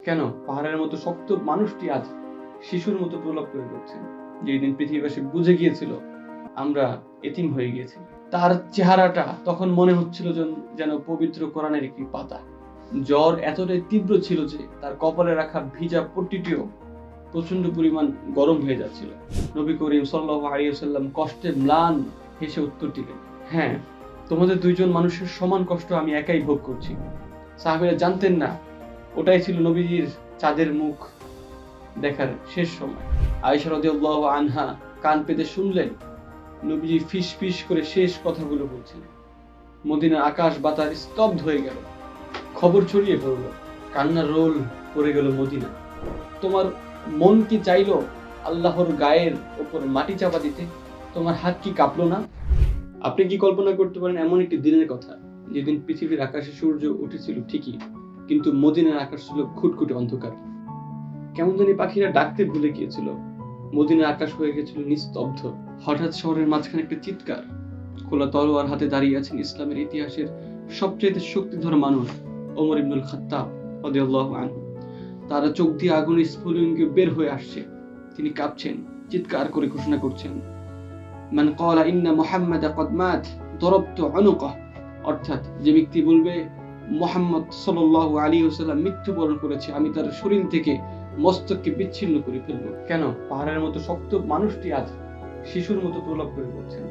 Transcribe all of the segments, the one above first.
কেন পাহাড়ের মতো শক্ত মানুষটি আজ শিশুর মতো প্রলাপ করে বলছেন? যেদিন পৃথিবীবাসী বুঝে গিয়েছিল আমরা এতিম হয়ে গেছি, তার চেহারাটা তখন মনে হচ্ছিল যেন পবিত্র কোরআনের একটি পাতা। জ্বর এতটাই তীব্র ছিল যে তার কপালে রাখা ভিজা পট্টিটিও প্রচন্ড পরিমাণ গরম হয়ে যাচ্ছিল। নবী করিম সাল্লাল্লাহু আলাইহি ওয়াসাল্লাম কষ্টে ম্লান হেসে উত্তর দিলেন, হ্যাঁ, তোমাদের দুইজন মানুষের সমান কষ্ট আমি একাই ভোগ করছি। সাহাবীরা জানতেন না ওটাই ছিল নবীজির চাঁদের মুখ দেখার শেষ সময়। আয়েশা রাদিয়াল্লাহু আনহা কান পেতে শুনলেন নবীজি ফিস ফিস করে শেষ কথাগুলো বলছেন। মদিনার আকাশ বাতাস স্তব্ধ হয়ে গেল, খবর ছড়িয়ে পড়ল, কান্নার রোল পড়ে গেল মদিনা। তোমার মন কি চাইলো আল্লাহর গায়ের ওপর মাটি চাপা দিতে? তোমার হাত কি কাঁপলো না? আপনি কি কল্পনা করতে পারেন এমন একটি দিনের কথা যেদিন পৃথিবীর আকাশে সূর্য উঠেছিল ঠিকই, কিন্তু মদিনার আকাশ ছিল খুটখুটে অন্ধকার। কেমন জানি পাখিরা ডাকতে ভুলে গিয়েছিল, মদিনার আকাশ হয়ে গেছিল নিস্তব্ধ। হঠাৎ শহরের মাঝখানে একটা চিৎকার, খোলা তলোয়ার হাতে দাঁড়িয়ে আছেন ইসলামের ইতিহাসের সবচেয়ে শক্তিধর মানুষ ওমর ইবনুল খাত্তাব রাদিয়াল্লাহু আনহু। তার চোখ দিয়ে আগুনের স্ফুলিঙ্গ বের হয়ে আসছে। তিনি কাঁপছেন, চিৎকার করে ঘোষণা করছেন, মান ক্বালা ইন্না মুহাম্মাদ ক্বাদ মাত দরাবতু উনুকাহ, অর্থাৎ যে ব্যক্তি বলবে মুহাম্মদ সাল্লাল্লাহু আলাইহি ওয়াসাল্লাম মৃত্যুবরণ করেছে, আমি তার শরীর থেকে মস্তককে বিচ্ছিন্ন করে ফেলব। কেন পাহাড়ের মতো শক্ত মানুষটি আজ শিশুর মতো প্রলাপ করে বলছেন?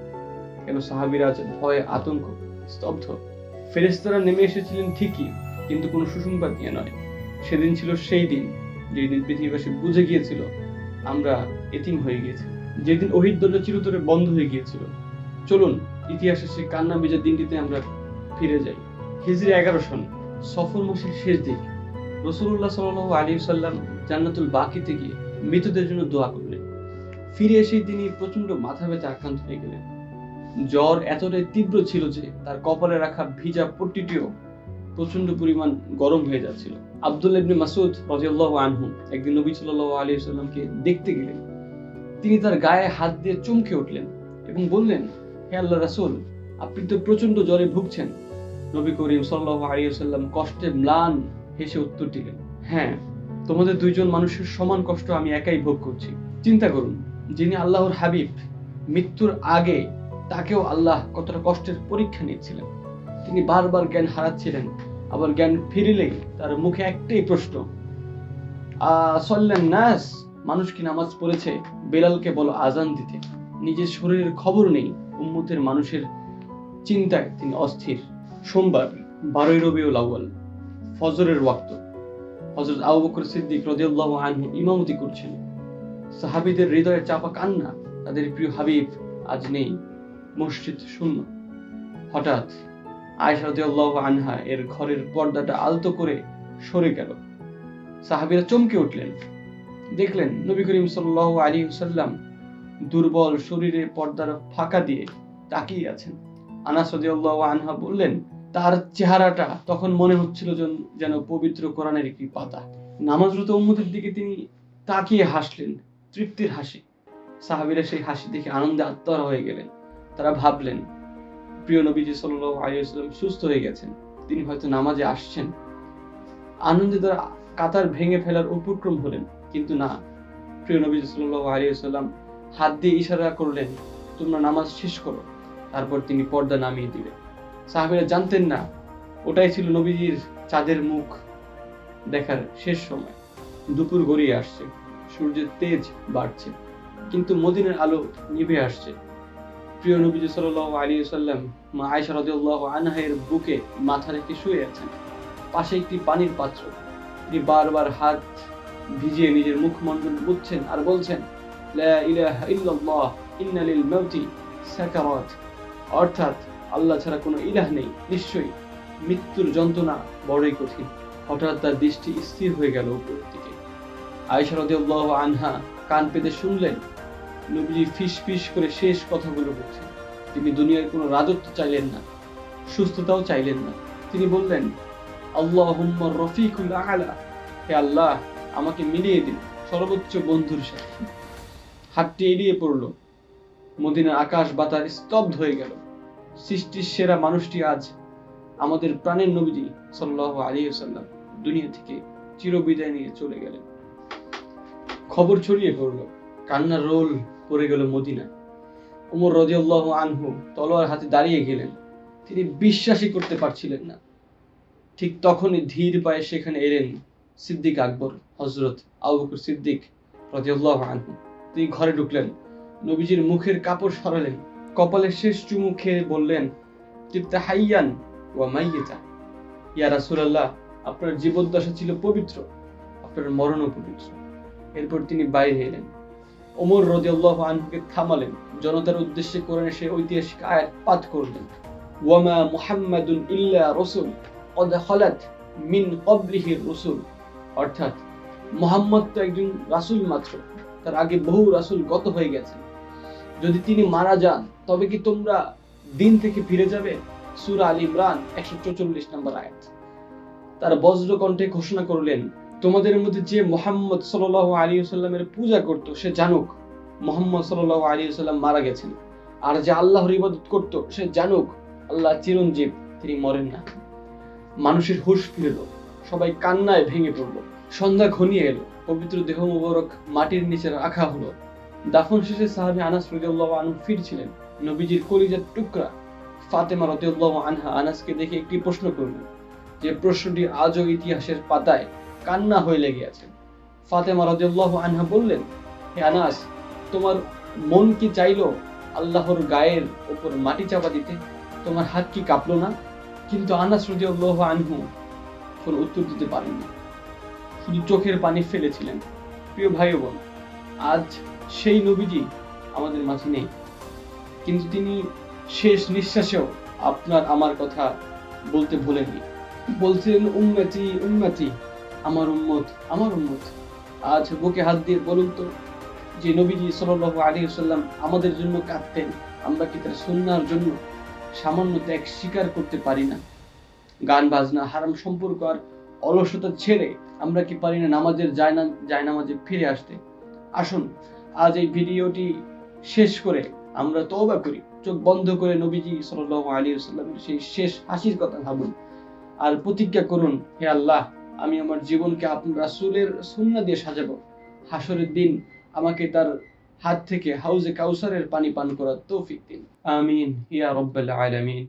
কেন সাহাবীরা আজ ভয়ে আতঙ্ক স্তব্ধ? ফেরেশতারা নেমে এসেছিলেন ঠিকই, কিন্তু কোনো সুসংবাদ নিয়ে নয়। সেদিন ছিল সেই দিন যেদিন পৃথিবীবাসী বুঝে গিয়েছিল আমরা এতিম হয়ে গেছি, যেদিন ওহীর দরজা চিরতরে বন্ধ হয়ে গিয়েছিল। চলুন ইতিহাসের সেই কান্না ভেজা দিনটিতে আমরা ফিরে যাই। হিজরি 11 সন, সফর মাসের শেষ দিক। রাসূলুল্লাহ সাল্লাল্লাহু আলাইহি ওয়াসাল্লাম জান্নাতুল বাকিতে গিয়ে মৃতদের জন্য দোয়া করলেন। ফিরে এসেই তিনি প্রচন্ড মাথা ব্যথা আক্রান্ত হয়ে গেলেন। জ্বর এতটাই তীব্র ছিল যে তার কপালে রাখা ভিজা পট্টিটিও প্রচন্ড পরিমাণ গরম হয়ে যাচ্ছিল। আব্দুল্লাহ ইবনে মাসউদ রাদিয়াল্লাহু আনহু একদিন নবী সাল্লাল্লাহু আলাইহি ওয়াসাল্লামকে দেখতে গেলেন। তিনি তার গায়ে হাত দিয়ে চমকে উঠলেন এবং বললেন, হে আল্লাহর রাসূল, আপনি তো প্রচন্ড জ্বরে ভুগছেন। নবী করিম সাল্লাল্লাহু আলাইহি ওয়াসাল্লাম কষ্টে ম্লান হেসে উত্তর দিলেন, হ্যাঁ, তোমাদের দুইজন মানুষের সমান কষ্ট আমি একাই ভোগ করছি। চিন্তা করুন, যিনি আল্লাহর হাবিব, মৃত্যুর আগে তাকেও আল্লাহ কতটা কষ্টের পরীক্ষা নিচ্ছিলেন। তিনি বারবার জ্ঞান হারাচ্ছিলেন, আবার জ্ঞান ফিরিলেই তার মুখে একটাই প্রশ্ন, সাল্লান নাস, মানুষ কি নামাজ পড়েছে? বেলালকে বলো আজান দিতে। নিজের শরীরের খবর নেই, উম্মতের মানুষের চিন্তায় তিনি অস্থির। সোমবার 12 রবিউল আউয়াল, ফজরের ওয়াক্ত। হযরত আবু বকর সিদ্দিক রাদিয়াল্লাহু আনহু ইমামতি করছেন। সাহাবীদের হৃদয়ে চাপা কান্না, তাদের প্রিয় হাবিব আজ নেই, মসজিদ শূন্য। হঠাৎ আয়েশা রাদিয়াল্লাহু আনহা এর ঘরের পর্দাটা আলতো করে সরে গেল। সাহাবীরা চমকে উঠলেন, দেখলেন নবী করিম সাল্লাল্লাহু আলাইহি ওয়াসাল্লাম দুর্বল শরীরে পর্দার ফাঁকা দিয়ে তাকিয়ে আছেন। আনাস রাদিয়াল্লাহু আনহা বললেন, তার চেহারাটা তখন মনে হচ্ছিল যেন পবিত্র কোরআনের একটি পাতা। নামাজরত উম্মতের দিকে তিনি তাকিয়ে হাসলেন, তৃপ্তির হাসি। সাহাবীরা সেই হাসি দেখে আনন্দে আত্মহারা হয়ে গেলেন। তারা ভাবলেন প্রিয় নবীজি সাল্লাল্লাহু আলাইহি ওয়াসাল্লাম সুস্থ হয়ে গেছেন, তিনি হয়তো নামাজে আসছেন। আনন্দে তারা কাতার ভেঙে ফেলার উপক্রম হলেন, কিন্তু না, প্রিয় নবীজি সাল্লাল্লাহু আলাইহি ওয়াসাল্লাম হাত দিয়ে ইশারা করলেন, তোমরা নামাজ শেষ করো, তারপর তিনি পর্দা নামিয়ে দিলেন। সাহাবীরা জানতেন না ওটাই ছিল নবীজির চাঁদের মুখ দেখার শেষ সময়। দুপুর গড়িয়ে আসছে, সূর্যের তেজ বাড়ছে, কিন্তু মদিনার আলো নিভে আসছে। প্রিয় নবীজি সাল্লাল্লাহু আলাইহি ওয়াসাল্লাম মা আয়েশা রাদিয়াল্লাহু আনহা এর বুকে মাথা রেখে শুয়ে আছেন। পাশে একটি পানির পাত্র। তিনি বারবার হাত ভিজিয়ে নিজের মুখমণ্ডল মুছছেন আর বলছেন, লা ইলাহা ইল্লাল্লাহ ইন্না লিল মাউতি সাকারাত, অর্থাৎ আল্লাহ ছাড়া কোনো ইলাহ নেই, নিশ্চয়ই মৃত্যুর যন্ত্রণা বড়ই কঠিন। হঠাৎ তার দৃষ্টি স্থির হয়ে গেল উপরের দিকে। আয়েশা রাদিয়াল্লাহু আনহা কান পেতে শুনলেন নবীজি ফিস ফিস করে শেষ কথাগুলো বলছেন। তিনি দুনিয়ার কোনো রাজত্ব চাইলেন না, সুস্থতাও চাইলেন না। তিনি বললেন, আল্লাহুম্মা রফিকুল আ'লা, হে আল্লাহ, আমাকে মিলিয়ে দিন সর্বোচ্চ বন্ধুর সাথে। হাতটি এড়িয়ে পড়ল, মদিনার আকাশ বাতাস স্তব্ধ হয়ে গেল। সৃষ্টির সেরা মানুষটি আজ, আমাদের প্রাণের নবীজি সাল্লাল্লাহু আলাইহি ওয়াসাল্লাম, দুনিয়া থেকে চিরবিদায় নিয়ে চলে গেলেন। খবর ছড়িয়ে পড়ল, কান্নার রোল পড়ে গেল মদিনায়। ওমর রাদিয়াল্লাহু আনহু তলোয়ার হাতে দাঁড়িয়ে গেলেন। তিনি বিশ্বাসই করতে পারছিলেন না। ঠিক তখনই ধীর পায়ে সেখানে এলেন সিদ্দিক আকবর, হযরত আবু বকর সিদ্দিক রাদিয়াল্লাহু আনহু। তিনি ঘরে ঢুকলেন, নবীজির মুখের কাপড় সরালেন, কপালে শেষ চুমু খেয়ে বললেন, তিবতা হাইয়ান ওয়া মাইয়িতা। ইয়া রাসূলুল্লাহ, আপনার জীবদ্দশা ছিল পবিত্র, আপনার মরণও পবিত্র। এরপর তিনি বাইরে এলেন। ওমর রাদিয়াল্লাহু আনহুকে থামালেন, জনতার উদ্দেশ্যে কোরআনের সেই ঐতিহাসিক আয়াত পাঠ করলেন, ওয়ামা মুহাম্মাদুন ইল্লা রাসূল ক্বাদ খালাত মিন ক্বাবলিহির রাসূল। অর্থাৎ মুহাম্মদ তো একজন রাসূল মাত্র, তার আগে বহু রাসূল গত হয়ে গেছেন। যদি তিনি মারা যান তবে কি তোমরা দিন থেকে ফিরে যাবে? সূরা আল ইমরান 144 নম্বর আয়াত। তার বজ্র কণ্ঠে ঘোষণা করলেন, তোমাদের মধ্যে যে মুহাম্মদ সাল্লাল্লাহু আলাইহি ওয়াসাল্লামের পূজা করত সে জানুক মুহাম্মদ সাল্লাল্লাহু আলাইহি ওয়াসাল্লাম মারা গেছেন। আর যে আল্লাহর ইবাদত করত সে জানুক আল্লাহ চিরঞ্জীব, তিনি মরেন না। মানুষের হুঁশ ফিরল, সবাই কান্নায় ভেঙে পড়ল। সন্ধ্যা ঘনিয়ে এলো, পবিত্র দেহ মুবারক মাটির নিচে রাখা হলো। দাফন শেষে সাহাবী আনাস রাদিয়াল্লাহু আনহু ফিরছিলেন। নবীজির কলিজার টুকরা ফাতেমা রাদিয়াল্লাহু আনহা আনাসকে দেখে একটি প্রশ্ন করলেন, যে প্রশ্নটি আজও ইতিহাসের পাতায় কান্না হয়ে লেগে আছে। ফাতেমা রাদিয়াল্লাহু আনহা বললেন, হে আনাস, তোমার মন কি চাইলো আল্লাহর গায়ের উপর মাটি চাপা দিতে? তোমার হাত কি কাঁপলো না? কিন্তু আনাস রাদিয়াল্লাহু আনহু কোনো উত্তর দিতে পারেননি, শুধু চোখের পানি ফেলেছিলেন। প্রিয় ভাই বোন, আজ সেই নবীজি আমাদের মাঝে নেই, কিন্তু তিনি শেষ নিঃশ্বাসেও আপনার আমার কথা বলতে ভুলেননি। বলছিলেন, উম্মতি উম্মতি, আমার উম্মত আমার উম্মত। আজ বুকে হাত দিয়ে বলুন তো, যে নবীজি সাল্লাল্লাহু আলাইহি ওয়াসাল্লাম আমাদের জন্য কাঁদতেন, আমরা কি তার সুন্নাহর জন্য সামান্য ত্যাগ স্বীকার করতে পারি না? গান বাজনা, হারাম সম্পর্ক আর অলসতা ছেড়ে আমরা কি পারি না নামাজের জায়নামাজে ফিরে আসতে? আসুন আজ এই ভিডিওটি শেষ করে আমরা তওবা করি, চোখ বন্ধ করে নবীজি সাল্লাল্লাহু আলাইহি ওয়াসাল্লামের সেই শেষ হাসির কথা ভাবুন আর প্রতিজ্ঞা করুন, হে আল্লাহ, আমি আমার জীবনকে আপনার রাসূলের সুন্নাহ দিয়ে সাজাবো। হাসরের দিন আমাকে তার হাত থেকে হাউজে কাউসারের পানি পান করার তৌফিক দিন। আমিন ইয়া রাব্বাল আলামিন।